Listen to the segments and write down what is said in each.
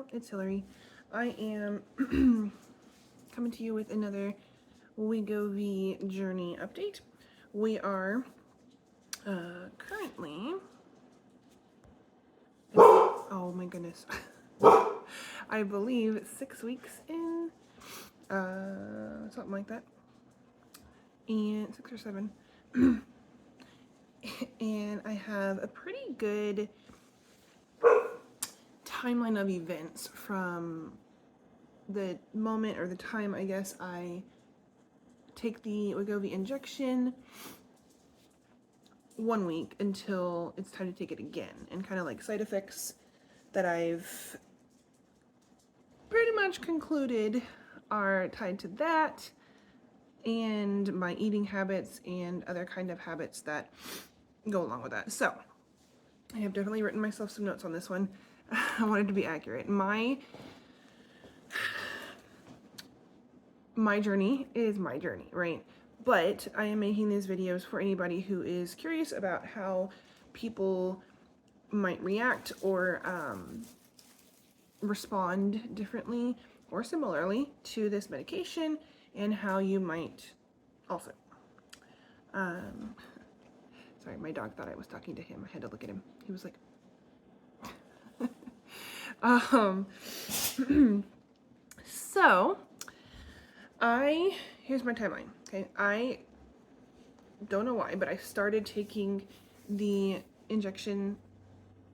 Hello, it's Hillary. I am coming to you with another Wegovy Journey update. We are currently, oh my goodness, I believe 6 weeks in, something like that, and 6 or 7, and I have a pretty good timeline of events from the moment or the time, I guess, I take the Wegovy injection 1 week until it's time to take it again, and kind of like side effects that I've pretty much concluded are tied to that and my eating habits and other kind of habits that go along with that. So I have definitely written myself some notes on this one. I wanted to be accurate. My journey is my journey, right? But I am making these videos for anybody who is curious about how people might react or respond differently or similarly to this medication, and how you might also. Sorry, my dog thought I was talking to him. I had to look at him. He was like, so here's my timeline, okay? I don't know why, but I started taking the injection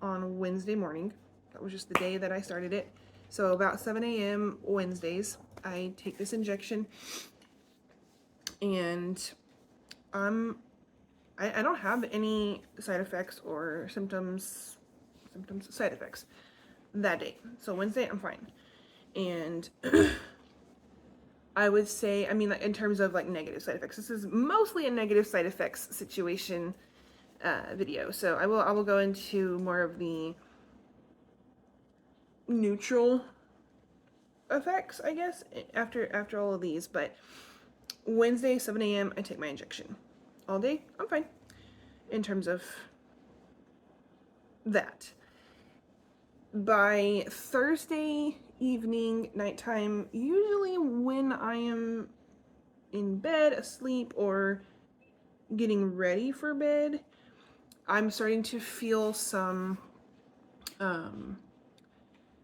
on Wednesday morning. That was just the day that I started it. So about 7 a.m. Wednesdays, I take this injection, and I don't have any side effects or symptoms, side effects that day. So Wednesday, I'm fine. And I would say, I mean, like, in terms of like negative side effects, this is mostly a negative side effects situation video. So I will go into more of the neutral effects, I guess, after all of these. But Wednesday, 7 a.m., I take my injection. All day, I'm fine in terms of that. By Thursday evening, nighttime, usually when I am in bed, asleep, or getting ready for bed, I'm starting to feel some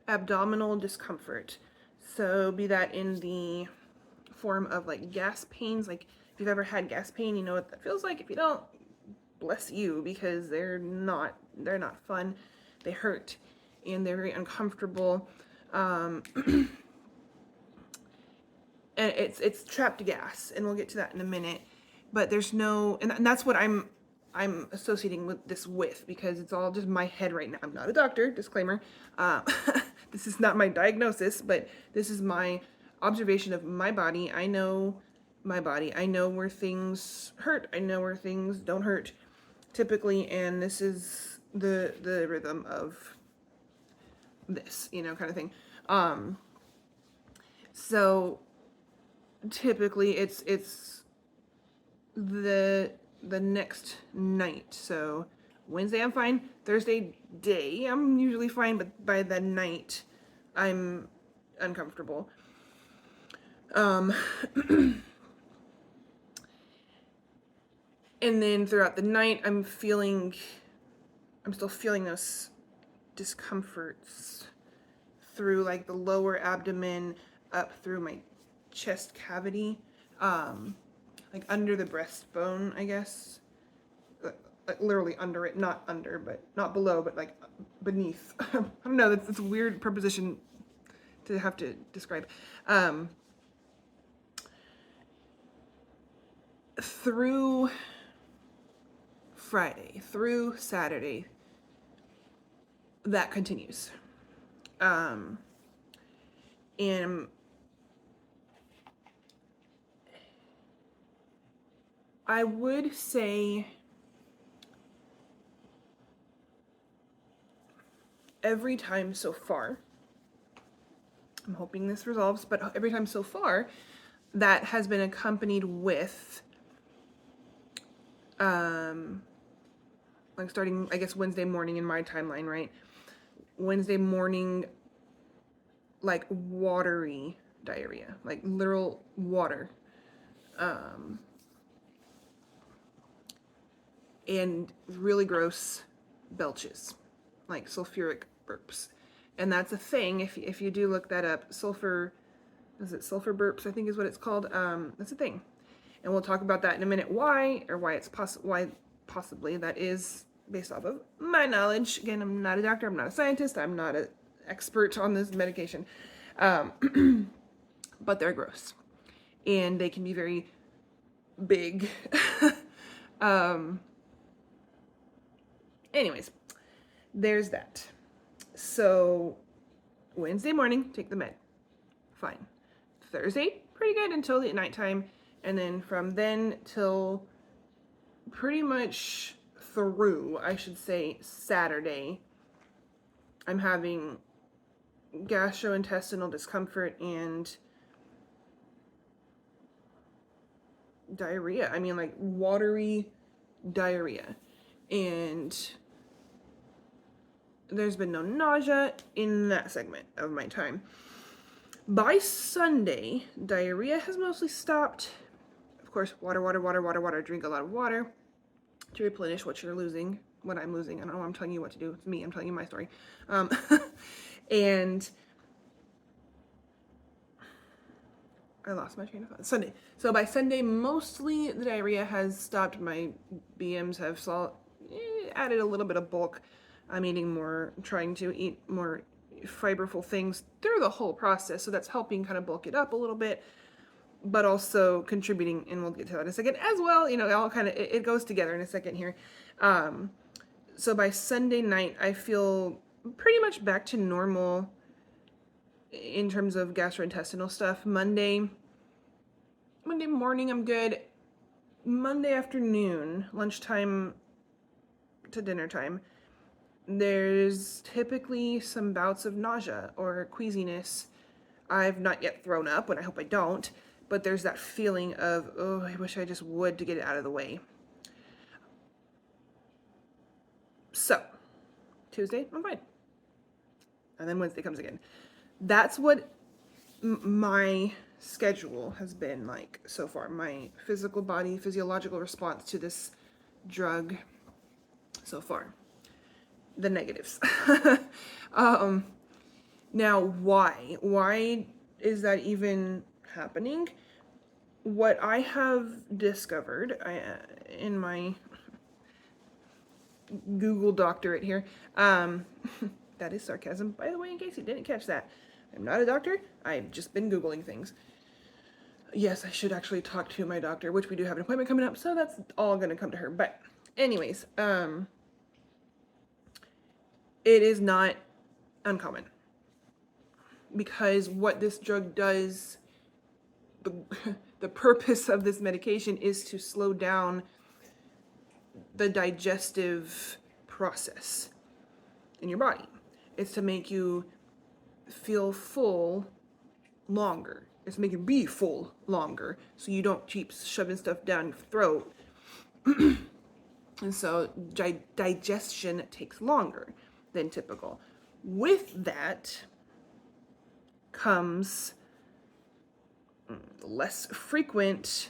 abdominal discomfort. So be that in the form of like gas pains. Like if you've ever had gas pain, you know what that feels like. If you don't, bless you, because they're not fun. They hurt and they're very uncomfortable. And it's trapped gas, and we'll get to that in a minute. But there's no, and that's what I'm associating with this with, because it's all just my head right now. I'm not a doctor, disclaimer. This is not my diagnosis, but this is my observation of my body. I know my body. I know where things hurt. I know where things don't hurt, typically, and this is the rhythm of this, kind of thing. So typically it's the next night. So Wednesday I'm fine. Thursday day I'm usually fine, but by the night I'm uncomfortable. And then throughout the night I'm still feeling those discomforts through like the lower abdomen up through my chest cavity, like under the breastbone, I guess, like literally under it, not under, but not below, but like beneath. I don't know, that's a weird preposition to have to describe. Through Friday, through Saturday, that continues. And I would say every time so far, I'm hoping this resolves, but every time so far, that has been accompanied with, like starting, I guess, Wednesday morning in my timeline, right? Wednesday morning, like watery diarrhea, like literal water. And really gross belches, like sulfuric burps. And that's a thing. If you do look that up, sulfur burps, I think is what it's called. That's a thing. And we'll talk about that in a minute. Why possibly that is based off of my knowledge. Again, I'm not a doctor. I'm not a scientist. I'm not an expert on this medication. But they're gross. And they can be very big. Anyways, there's that. So Wednesday morning, take the med. Fine. Thursday, pretty good until the nighttime. And then from then till pretty much through, I should say, Saturday, I'm having gastrointestinal discomfort and diarrhea. I mean, like watery diarrhea. And there's been no nausea in that segment of my time. By Sunday, diarrhea has mostly stopped. Of course, water. Drink a lot of water to replenish what you're losing, what I'm losing. I don't know, I'm telling you what to do. It's me. I'm telling you my story. And I lost my train of thought. Sunday. So by Sunday, mostly the diarrhea has stopped. My BMs have added a little bit of bulk. I'm eating more, trying to eat more fiberful things through the whole process. So that's helping kind of bulk it up a little bit, but also contributing, and we'll get to that in a second as well. You know, all kind of, it goes together in a second here. So by Sunday night, I feel pretty much back to normal in terms of gastrointestinal stuff. Monday morning, I'm good. Monday afternoon, lunchtime to dinner time, there's typically some bouts of nausea or queasiness. I've not yet thrown up, and I hope I don't, but there's that feeling of, oh, I wish I just would to get it out of the way. So, Tuesday, I'm fine. And then Wednesday comes again. That's what my schedule has been like so far. My physiological response to this drug so far. The negatives. Now, why? Why is that even happening? What I have discovered in my Google doctorate here, that is sarcasm, by the way, in case you didn't catch that. I'm not a doctor. I've just been Googling things. Yes, I should actually talk to my doctor, which we do have an appointment coming up, so that's all going to come to her. But anyways, it is not uncommon, because what this drug does, the purpose of this medication is to slow down the digestive process in your body. It's to make you feel full longer. It's to make you be full longer, so you don't keep shoving stuff down your throat. And so digestion takes longer than typical. With that comes less frequent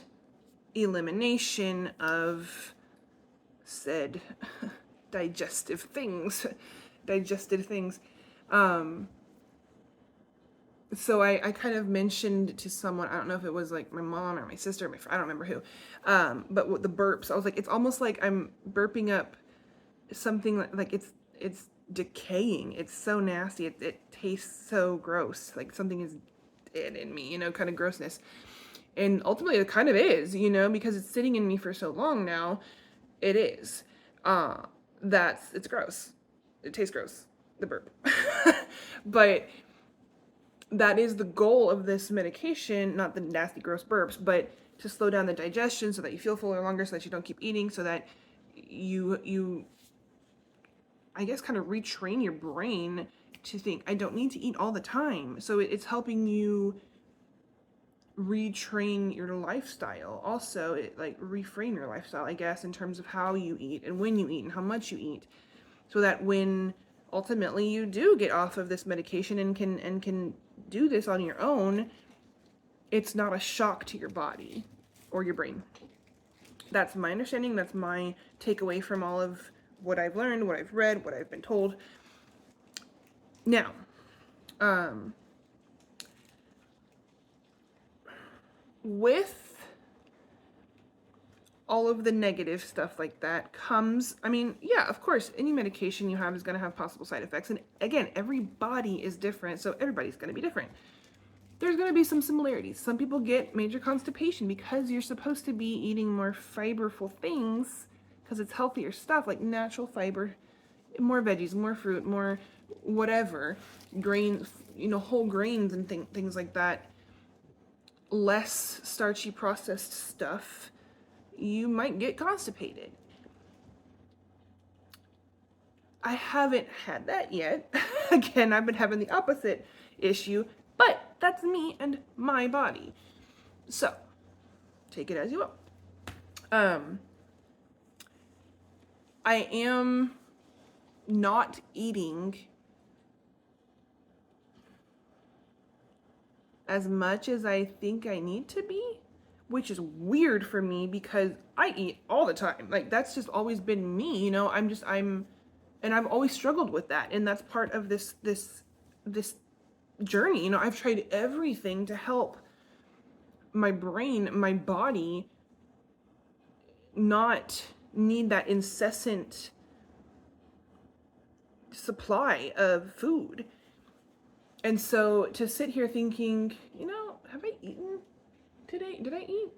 elimination of said digested things. So I kind of mentioned to someone, I don't know if it was like my mom or my sister, I don't remember who, but with the burps, I was like, it's almost like I'm burping up something like it's decaying. It's so nasty. It tastes so gross. Like something is dead in me, kind of grossness. And ultimately it kind of is, because it's sitting in me for so long now. It is. It's gross. It tastes gross, the burp. But that is the goal of this medication, not the nasty, gross burps, but to slow down the digestion so that you feel fuller longer, so that you don't keep eating, so that you I guess kind of retrain your brain to think, I don't need to eat all the time. So it's helping you retrain your lifestyle. Also, it like reframe your lifestyle, I guess, in terms of how you eat and when you eat and how much you eat. So that when ultimately you do get off of this medication and can do this on your own, it's not a shock to your body or your brain. That's my understanding. That's my takeaway from all of what I've learned, what I've read, what I've been told. Now, with all of the negative stuff like that comes, I mean, yeah, of course, any medication you have is going to have possible side effects. And again, every body is different, so everybody's going to be different. There's going to be some similarities. Some people get major constipation because you're supposed to be eating more fiberful things because it's healthier stuff like natural fiber, more veggies, more fruit, more whatever, grains, whole grains and things like that, less starchy processed stuff. You might get constipated. I haven't had that yet. Again, I've been having the opposite issue, but that's me and my body. So, take it as you will. I am not eating as much as I think I need to be, which is weird for me because I eat all the time. Like, that's just always been me, and I've always struggled with that. And that's part of this journey. I've tried everything to help my brain, my body not need that incessant supply of food. And so to sit here thinking, have I eaten today? Did I eat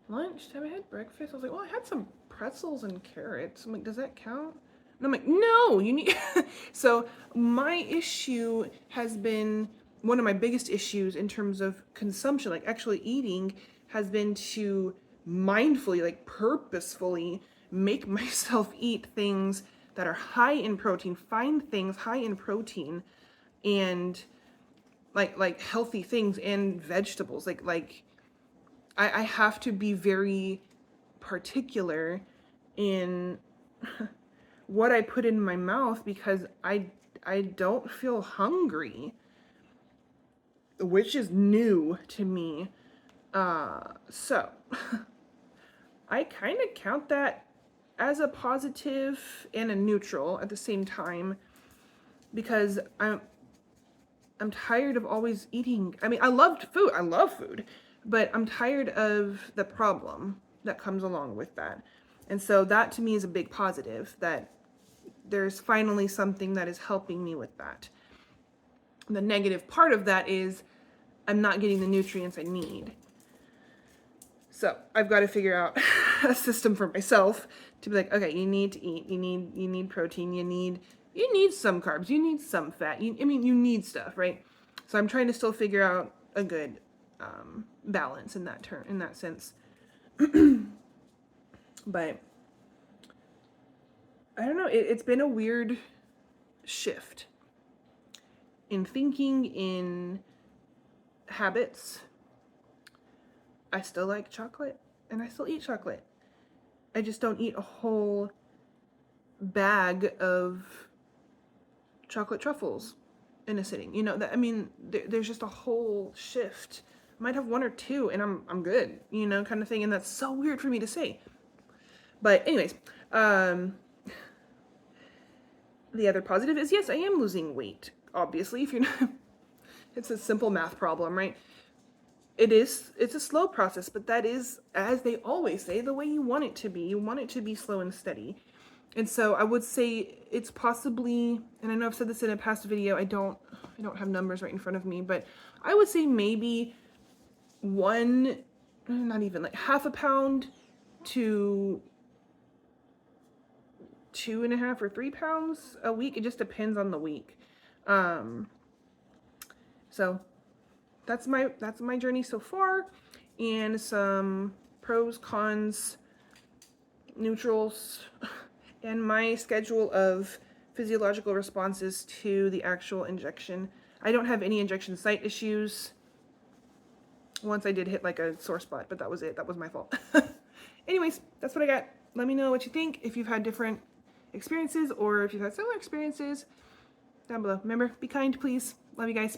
lunch? Have I had breakfast? I was like, well, I had some pretzels and carrots. I'm like, does that count? And I'm like, no, you need. So my issue has been, one of my biggest issues in terms of consumption, like actually eating, has been to mindfully, like purposefully make myself eat things that are high in protein, find things high in protein and like healthy things and vegetables. Like I have to be very particular in what I put in my mouth because I don't feel hungry, which is new to me. So I kind of count that as a positive and a neutral at the same time because I'm tired of always eating. I mean, I love food, but I'm tired of the problem that comes along with that. And so that to me is a big positive, that there's finally something that is helping me with that. The negative part of that is I'm not getting the nutrients I need. So I've got to figure out a system for myself to be like, okay, you need to eat, you need protein, you need some carbs, you need some fat, you need stuff, right? So I'm trying to still figure out a good balance in that sense. But I don't know, it's been a weird shift in thinking, in habits. I still like chocolate and I still eat chocolate. I just don't eat a whole bag of chocolate truffles in a sitting. There's just a whole shift. I might have one or two and I'm good, kind of thing. And that's so weird for me to say. But anyways, the other positive is, yes, I am losing weight. Obviously, if you're not, it's a simple math problem, right? It's a slow process, but that is, as they always say, the way you want it to be. You want it to be slow and steady. And so I would say it's possibly, and I know I've said this in a past video, I don't have numbers right in front of me, but I would say maybe not even like half a pound to 2.5 or 3 pounds a week. It just depends on the week. So that's my journey so far, and some pros, cons, neutrals, and my schedule of physiological responses to the actual injection. I don't have any injection site issues. Once I did hit like a sore spot, but that was it. That was my fault. Anyways, that's what I got. Let me know what you think. If you've had different experiences, or if you've had similar experiences, down below. Remember, be kind, please. Love you guys.